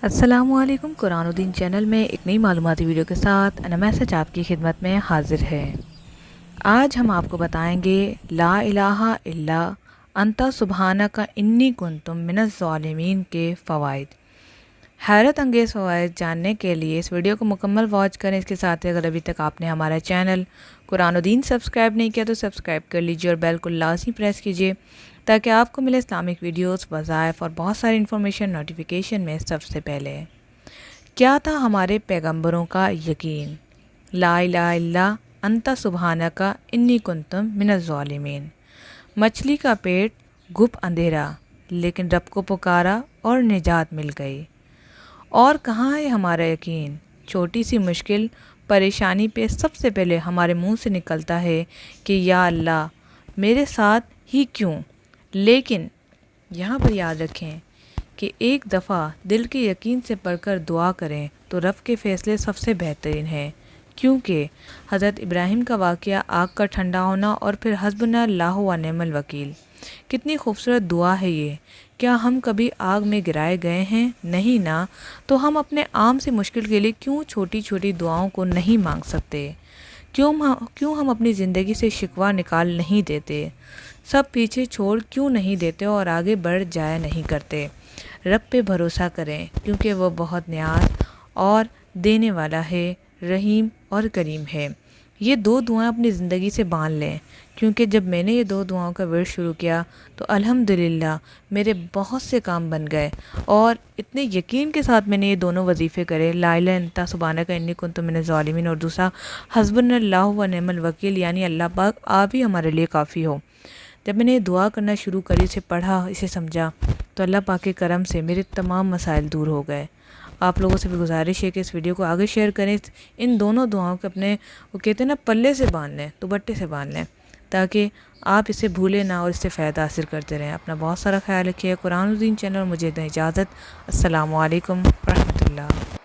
السلام علیکم۔ قرآن الدین چینل میں ایک نئی معلوماتی ویڈیو کے ساتھ انا میسج آپ کی خدمت میں حاضر ہے۔ آج ہم آپ کو بتائیں گے لا الہ الا انت سبحانک انی کنت من الظالمین کے فوائد۔ حیرت انگیز فوائد جاننے کے لیے اس ویڈیو کو مکمل واچ کریں۔ اس کے ساتھ اگر ابھی تک آپ نے ہمارا چینل قرآن الدین سبسکرائب نہیں کیا تو سبسکرائب کر لیجیے اور بیل کو لازمی پریس کیجیے تاکہ آپ کو ملے اسلامک ویڈیوز، وظائف اور بہت ساری انفارمیشن نوٹیفیکیشن میں سب سے پہلے۔ کیا تھا ہمارے پیغمبروں کا یقین؟ لا الہ الا انت سبحانک انی کنت من الظالمین۔ مچھلی کا پیٹ گپ اندھیرا لیکن رب کو پکارا اور نجات مل گئی۔ اور کہاں ہے ہمارا یقین؟ چھوٹی سی مشکل پریشانی پہ سب سے پہلے ہمارے منہ سے نکلتا ہے کہ یا اللہ میرے ساتھ ہی کیوں؟ لیکن یہاں پر یاد رکھیں کہ ایک دفعہ دل کے یقین سے پڑھ کر دعا کریں تو رب کے فیصلے سب سے بہترین ہیں، کیونکہ حضرت ابراہیم کا واقعہ آگ کا ٹھنڈا ہونا اور پھر حسبنا اللہ و نعم الوکیل، کتنی خوبصورت دعا ہے یہ۔ کیا ہم کبھی آگ میں گرائے گئے ہیں؟ نہیں نا، تو ہم اپنے عام سے مشکل کے لیے کیوں چھوٹی چھوٹی دعاؤں کو نہیں مانگ سکتے؟ کیوں ہم اپنی زندگی سے شکوہ نکال نہیں دیتے؟ سب پیچھے چھوڑ کیوں نہیں دیتے اور آگے بڑھ جایا نہیں کرتے؟ رب پہ بھروسہ کریں کیونکہ وہ بہت نیاز اور دینے والا ہے، رحیم اور کریم ہے۔ یہ دو دعائیں اپنی زندگی سے باندھ لیں، کیونکہ جب میں نے یہ دو دعاؤں کا ورد شروع کیا تو الحمدللہ میرے بہت سے کام بن گئے اور اتنے یقین کے ساتھ میں نے یہ دونوں وظیفے کرے، لا الہ الا انت سبحانک انی کنت من الظالمین اور دوسرا حسبنا اللہ و نعم الوکیل، یعنی اللہ پاک آپ ہی ہمارے لیے کافی ہو۔ جب میں نے یہ دعا کرنا شروع کری، اسے پڑھا، اسے سمجھا تو اللہ پاک کے کرم سے میرے تمام مسائل دور ہو گئے۔ آپ لوگوں سے بھی گزارش ہے کہ اس ویڈیو کو آگے شیئر کریں، ان دونوں دعاؤں کو اپنے وہ کہتے ہیں نا پلے سے باندھ لیں، دوپٹے سے باندھ لیں، تاکہ آپ اسے بھولیں نہ اور اس سے فائدہ حاصل کرتے رہیں۔ اپنا بہت سارا خیال رکھیے۔ قرآن الدین چینل اور مجھے دیں اجازت۔ السلام علیکم ورحمۃ اللہ۔